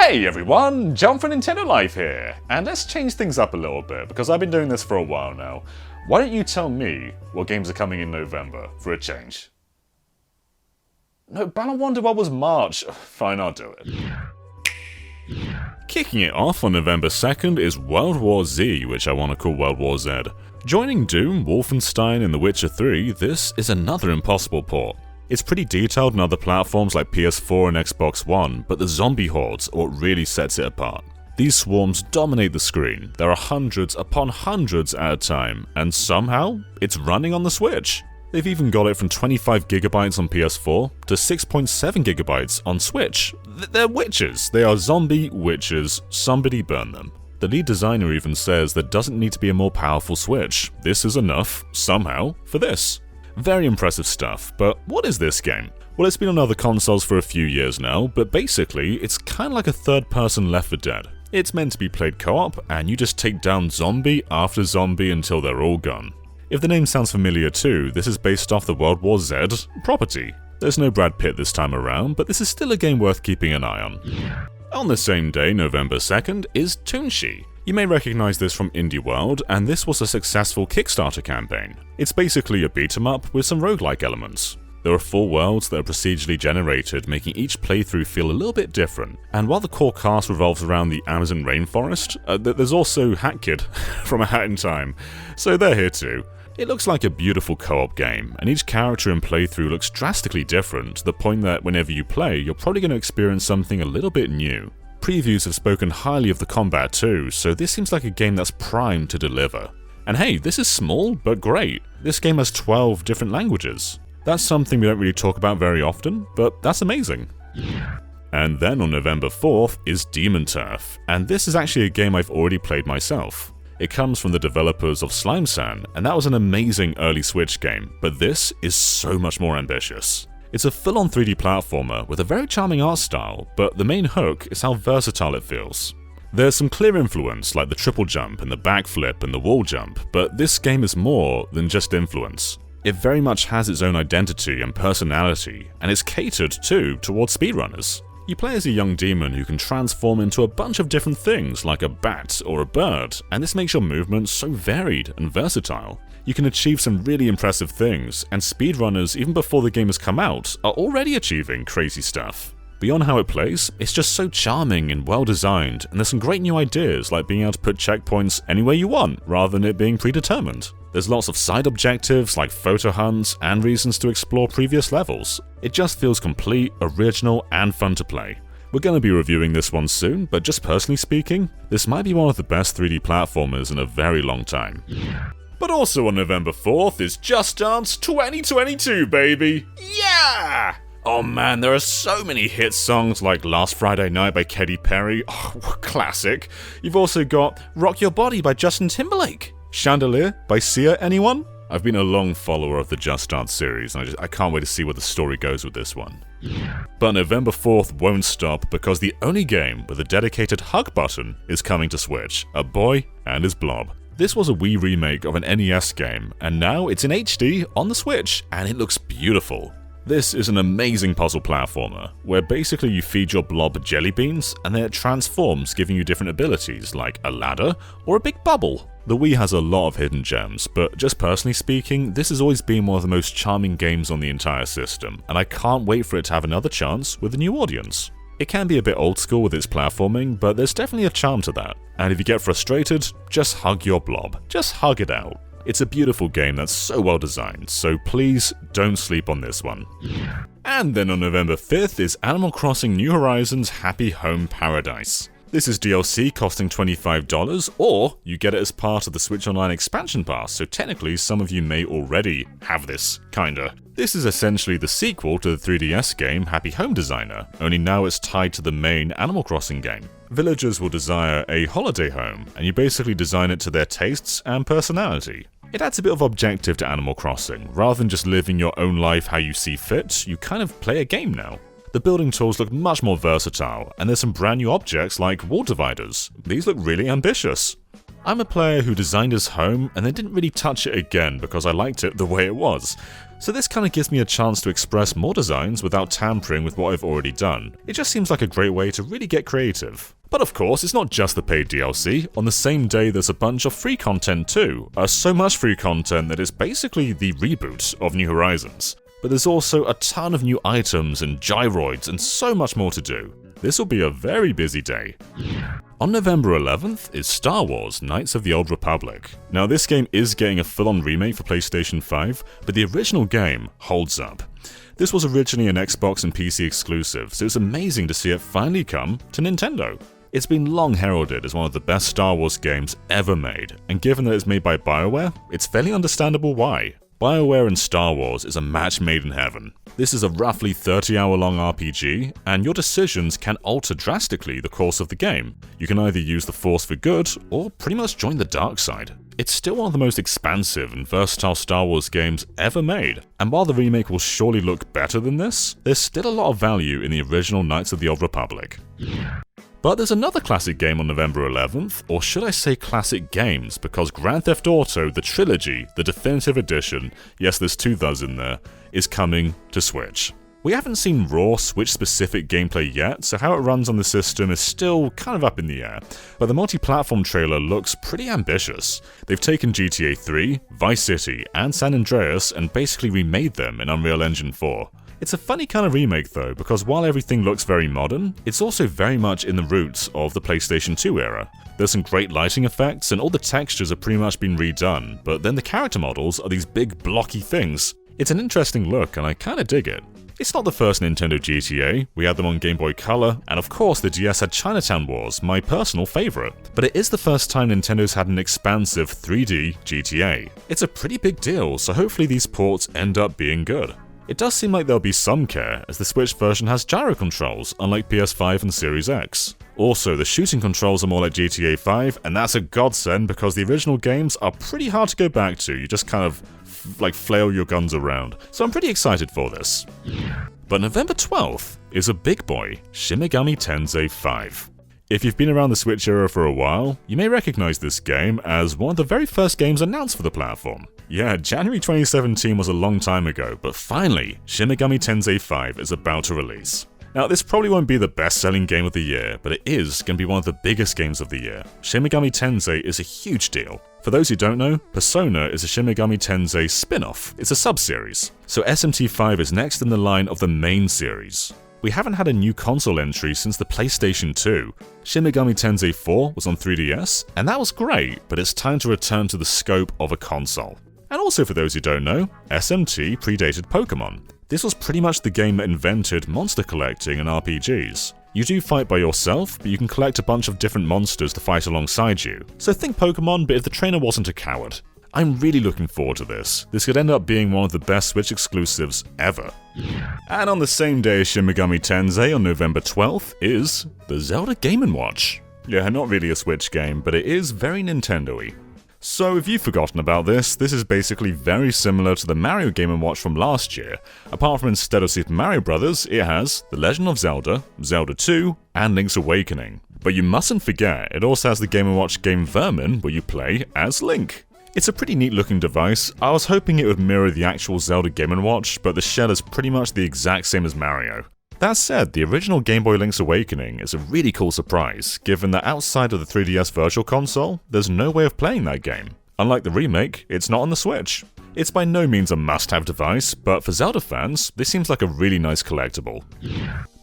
Hey everyone, John from Nintendo Life here, and let's change things up a little bit because I've been doing this for a while now. Why don't you tell me what games are coming in November for a change? No, Balan Wonderworld was March. Fine, I'll do it. Kicking it off on November 2nd is World War Z, which I want to call World War Z. Joining Doom, Wolfenstein and The Witcher 3, this is another Impossible port. It's pretty detailed on other platforms like PS4 and Xbox One, but the zombie hordes are what really sets it apart. These swarms dominate the screen, there are hundreds upon hundreds at a time, and somehow, it's running on the Switch. They've even got it from 25GB on PS4 to 6.7GB on Switch. They're witches, they are zombie witches, somebody burn them. The lead designer even says there doesn't need to be a more powerful Switch, this is enough, somehow, for this. Very impressive stuff, but what is this game? Well, it's been on other consoles for a few years now, but basically, it's kinda like a third-person Left 4 Dead. It's meant to be played co-op, and you just take down zombie after zombie until they're all gone. If the name sounds familiar too, this is based off the World War Z property. There's no Brad Pitt this time around, but this is still a game worth keeping an eye on. On the same day, November 2nd, is Tunche. You may recognize this from Indie World, and this was a successful Kickstarter campaign. It's basically a beat-em-up with some roguelike elements. There are 4 worlds that are procedurally generated, making each playthrough feel a little bit different. And while the core cast revolves around the Amazon rainforest, there's also Hat Kid from A Hat in Time, so they're here too. It looks like a beautiful co-op game, and each character and playthrough looks drastically different to the point that whenever you play, you're probably going to experience something a little bit new. Previews have spoken highly of the combat too, so this seems like a game that's primed to deliver. And hey, this is small, but great. This game has 12 different languages. That's something we don't really talk about very often, but that's amazing. And then on November 4th is Demon Turf, and this is actually a game I've already played myself. It comes from the developers of Slime-san, and that was an amazing early Switch game, but this is so much more ambitious. It's a full-on 3D platformer with a very charming art style, but the main hook is how versatile it feels. There's some clear influence like the triple jump and the backflip and the wall jump, but this game is more than just influence. It very much has its own identity and personality, and it's catered too towards speedrunners. You play as a young demon who can transform into a bunch of different things like a bat or a bird, and this makes your movements so varied and versatile. You can achieve some really impressive things, and speedrunners even before the game has come out are already achieving crazy stuff. Beyond how it plays, it's just so charming and well designed, and there's some great new ideas like being able to put checkpoints anywhere you want rather than it being predetermined. There's lots of side objectives like photo hunts and reasons to explore previous levels. It just feels complete, original, and fun to play. We're going to be reviewing this one soon, but just personally speaking, this might be one of the best 3D platformers in a very long time. But also on November 4th is Just Dance 2022, baby! Yeah! Oh man, there are so many hit songs like Last Friday Night by Katy Perry, oh, classic. You've also got Rock Your Body by Justin Timberlake. Chandelier by Sia, anyone? I've been a long follower of the Just Dance series, and I can't wait to see where the story goes with this one. But November 4th won't stop because the only game with a dedicated hug button is coming to Switch, A Boy and His Blob. This was a Wii remake of an NES game, and now it's in HD on the Switch, and it looks beautiful. This is an amazing puzzle platformer, where basically you feed your blob jelly beans, and then it transforms, giving you different abilities, like a ladder or a big bubble. The Wii has a lot of hidden gems, but just personally speaking, this has always been one of the most charming games on the entire system, and I can't wait for it to have another chance with a new audience. It can be a bit old school with its platforming, but there's definitely a charm to that. And if you get frustrated, just hug your blob. Just hug it out. It's a beautiful game that's so well designed, so please don't sleep on this one. And then on November 5th is Animal Crossing New Horizons Happy Home Paradise. This is DLC costing $25, or you get it as part of the Switch Online expansion pass, so technically some of you may already have this, kinda. This is essentially the sequel to the 3DS game Happy Home Designer, only now it's tied to the main Animal Crossing game. Villagers will desire a holiday home, and you basically design it to their tastes and personality. It adds a bit of objective to Animal Crossing. Rather than just living your own life how you see fit, you kind of play a game now. The building tools look much more versatile, and there's some brand new objects like wall dividers. These look really ambitious. I'm a player who designed his home and then didn't really touch it again because I liked it the way it was. So this kind of gives me a chance to express more designs without tampering with what I've already done. It just seems like a great way to really get creative. But of course, it's not just the paid DLC. On the same day, there's a bunch of free content too. So much free content that it's basically the reboot of New Horizons. But there's also a ton of new items and gyroids and so much more to do. This will be a very busy day. On November 11th is Star Wars Knights of the Old Republic. Now this game is getting a full-on remake for PlayStation 5, but the original game holds up. This was originally an Xbox and PC exclusive, so it's amazing to see it finally come to Nintendo. It's been long heralded as one of the best Star Wars games ever made, and given that it's made by BioWare, it's fairly understandable why. BioWare and Star Wars is a match made in heaven. This is a roughly 30-hour-long RPG, and your decisions can alter drastically the course of the game. You can either use the Force for good, or pretty much join the dark side. It's still one of the most expansive and versatile Star Wars games ever made, and while the remake will surely look better than this, there's still a lot of value in the original Knights of the Old Republic. But there's another classic game on November 11th, or should I say classic games, because Grand Theft Auto, the Trilogy, the Definitive Edition, yes there's 2 thes in there, is coming to Switch. We haven't seen raw Switch-specific gameplay yet, so how it runs on the system is still kind of up in the air, but the multi-platform trailer looks pretty ambitious. They've taken GTA 3, Vice City, and San Andreas and basically remade them in Unreal Engine 4. It's a funny kind of remake though, because while everything looks very modern, it's also very much in the roots of the PlayStation 2 era. There's some great lighting effects and all the textures have pretty much been redone, but then the character models are these big blocky things. It's an interesting look and I kinda dig it. It's not the first Nintendo GTA, we had them on Game Boy Color, and of course the DS had Chinatown Wars, my personal favourite. But it is the first time Nintendo's had an expansive 3D GTA. It's a pretty big deal, so hopefully these ports end up being good. It does seem like there'll be some care, as the Switch version has gyro controls, unlike PS5 and Series X. Also, the shooting controls are more like GTA 5, and that's a godsend because the original games are pretty hard to go back to, you just kind of flail your guns around. So I'm pretty excited for this. But November 12th is a big boy, Shin Megami Tensei 5. If you've been around the Switch era for a while, you may recognize this game as one of the very first games announced for the platform. Yeah, January 2017 was a long time ago, but finally, Shin Megami Tensei 5 is about to release. Now, this probably won't be the best-selling game of the year, but it is going to be one of the biggest games of the year. Shin Megami Tensei is a huge deal. For those who don't know, Persona is a Shin Megami Tensei spin-off. It's a sub-series. So SMT5 is next in the line of the main series. We haven't had a new console entry since the PlayStation 2. Shin Megami Tensei 4 was on 3DS, and that was great, but it's time to return to the scope of a console. And also for those who don't know, SMT predated Pokémon. This was pretty much the game that invented monster collecting in RPGs. You do fight by yourself, but you can collect a bunch of different monsters to fight alongside you. So think Pokémon, but if the trainer wasn't a coward. I'm really looking forward to this. This could end up being one of the best Switch exclusives ever. And on the same day as Shin Megami Tensei on November 12th is the Zelda Game & Watch. Yeah, not really a Switch game, but it is very Nintendo-y. So if you've forgotten about this, this is basically very similar to the Mario Game & Watch from last year, apart from instead of Super Mario Bros., it has The Legend of Zelda, Zelda 2, and Link's Awakening. But you mustn't forget, it also has the Game & Watch game Vermin, where you play as Link. It's a pretty neat looking device. I was hoping it would mirror the actual Zelda Game & Watch, but the shell is pretty much the exact same as Mario. That said, the original Game Boy Link's Awakening is a really cool surprise, given that outside of the 3DS Virtual Console, there's no way of playing that game. Unlike the remake, it's not on the Switch. It's by no means a must-have device, but for Zelda fans, this seems like a really nice collectible.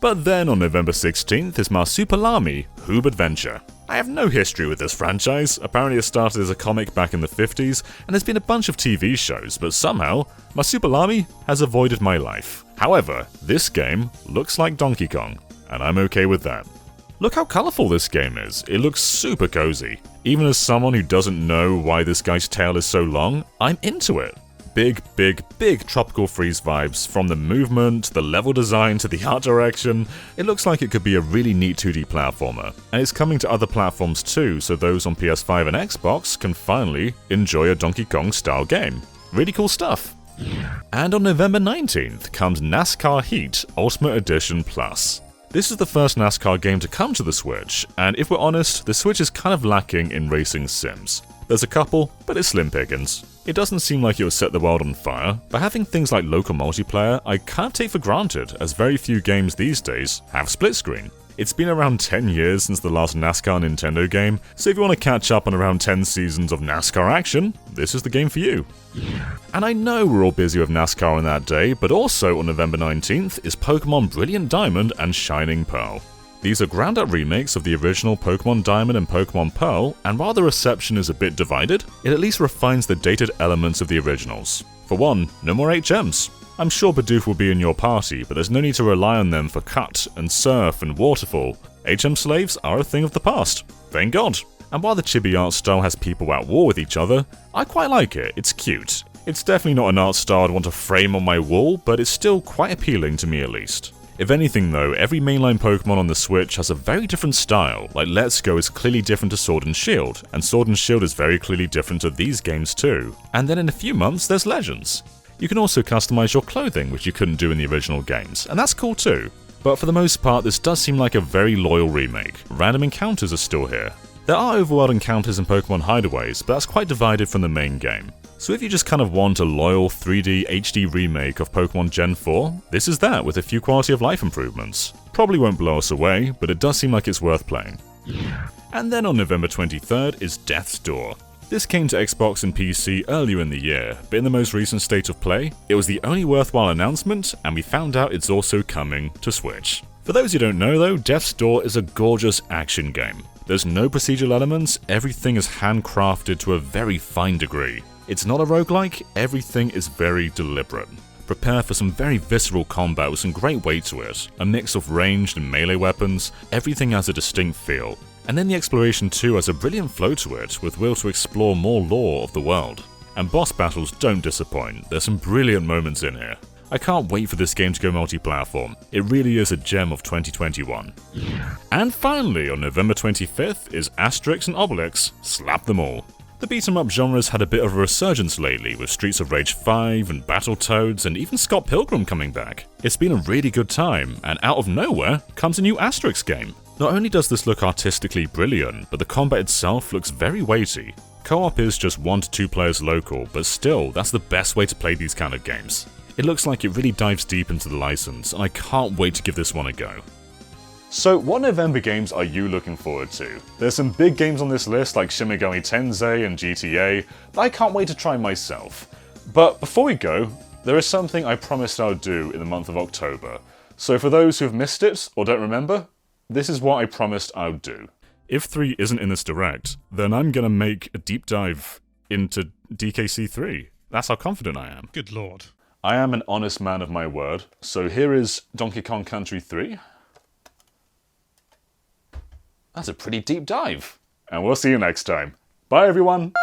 But then on November 16th is Marsupilami, Hoobadventure. I have no history with this franchise. Apparently it started as a comic back in the 50s, and there's been a bunch of TV shows, but somehow, Marsupilami has avoided my life. However, this game looks like Donkey Kong, and I'm okay with that. Look how colourful this game is, it looks super cozy. Even as someone who doesn't know why this guy's tail is so long, I'm into it. Big, big, big Tropical Freeze vibes, from the movement, the level design to the art direction. It looks like it could be a really neat 2D platformer, and it's coming to other platforms too, so those on PS5 and Xbox can finally enjoy a Donkey Kong style game. Really cool stuff. And on November 19th comes NASCAR Heat Ultimate Edition Plus. This is the first NASCAR game to come to the Switch, and if we're honest, the Switch is kind of lacking in racing sims. There's a couple, but it's slim pickings. It doesn't seem like it would set the world on fire, but having things like local multiplayer I can't take for granted, as very few games these days have split screen. It's been around 10 years since the last NASCAR Nintendo game, so if you want to catch up on around 10 seasons of NASCAR action, this is the game for you. And I know we're all busy with NASCAR on that day, but also on November 19th is Pokémon Brilliant Diamond and Shining Pearl. These are ground-up remakes of the original Pokémon Diamond and Pokémon Pearl, and while the reception is a bit divided, it at least refines the dated elements of the originals. For one, no more HMs. I'm sure Bidoof will be in your party, but there's no need to rely on them for cut and surf and waterfall. HM slaves are a thing of the past. Thank God. And while the chibi art style has people at war with each other, I quite like it, it's cute. It's definitely not an art style I'd want to frame on my wall, but it's still quite appealing to me at least. If anything though, every mainline Pokémon on the Switch has a very different style, like Let's Go is clearly different to Sword and Shield, and Sword and Shield is very clearly different to these games too. And then in a few months there's Legends. You can also customize your clothing, which you couldn't do in the original games, and that's cool too. But for the most part, this does seem like a very loyal remake. Random encounters are still here. There are overworld encounters in Pokémon Hideaways, but that's quite divided from the main game. So if you just kind of want a loyal 3D HD remake of Pokémon Gen 4, this is that with a few quality of life improvements. Probably won't blow us away, but it does seem like it's worth playing. And then on November 23rd is Death's Door. This came to Xbox and PC earlier in the year, but in the most recent state of play, it was the only worthwhile announcement, and we found out it's also coming to Switch. For those who don't know though, Death's Door is a gorgeous action game. There's no procedural elements, everything is handcrafted to a very fine degree. It's not a roguelike, everything is very deliberate. Prepare for some very visceral combat with some great weight to it, a mix of ranged and melee weapons, everything has a distinct feel. And then the exploration too has a brilliant flow to it, with will to explore more lore of the world. And boss battles don't disappoint, there's some brilliant moments in here. I can't wait for this game to go multi-platform, it really is a gem of 2021. And finally, on November 25th is Asterix and Obelix, Slap Them All. The beat-em-up genre's had a bit of a resurgence lately, with Streets of Rage 5 and Battletoads and even Scott Pilgrim coming back. It's been a really good time, and out of nowhere comes a new Asterix game. Not only does this look artistically brilliant, but the combat itself looks very weighty. Co-op is just 1 to 2 players local, but still, that's the best way to play these kind of games. It looks like it really dives deep into the license, and I can't wait to give this one a go. So what November games are you looking forward to? There's some big games on this list like Shin Megami Tensei and GTA that I can't wait to try myself. But before we go, there is something I promised I would do in the month of October. So for those who have missed it or don't remember, this is what I promised I would do. If 3 isn't in this direct, then I'm gonna make a deep dive into DKC 3. That's how confident I am. Good lord. I am an honest man of my word, so here is Donkey Kong Country 3. That's a pretty deep dive. And we'll see you next time. Bye everyone!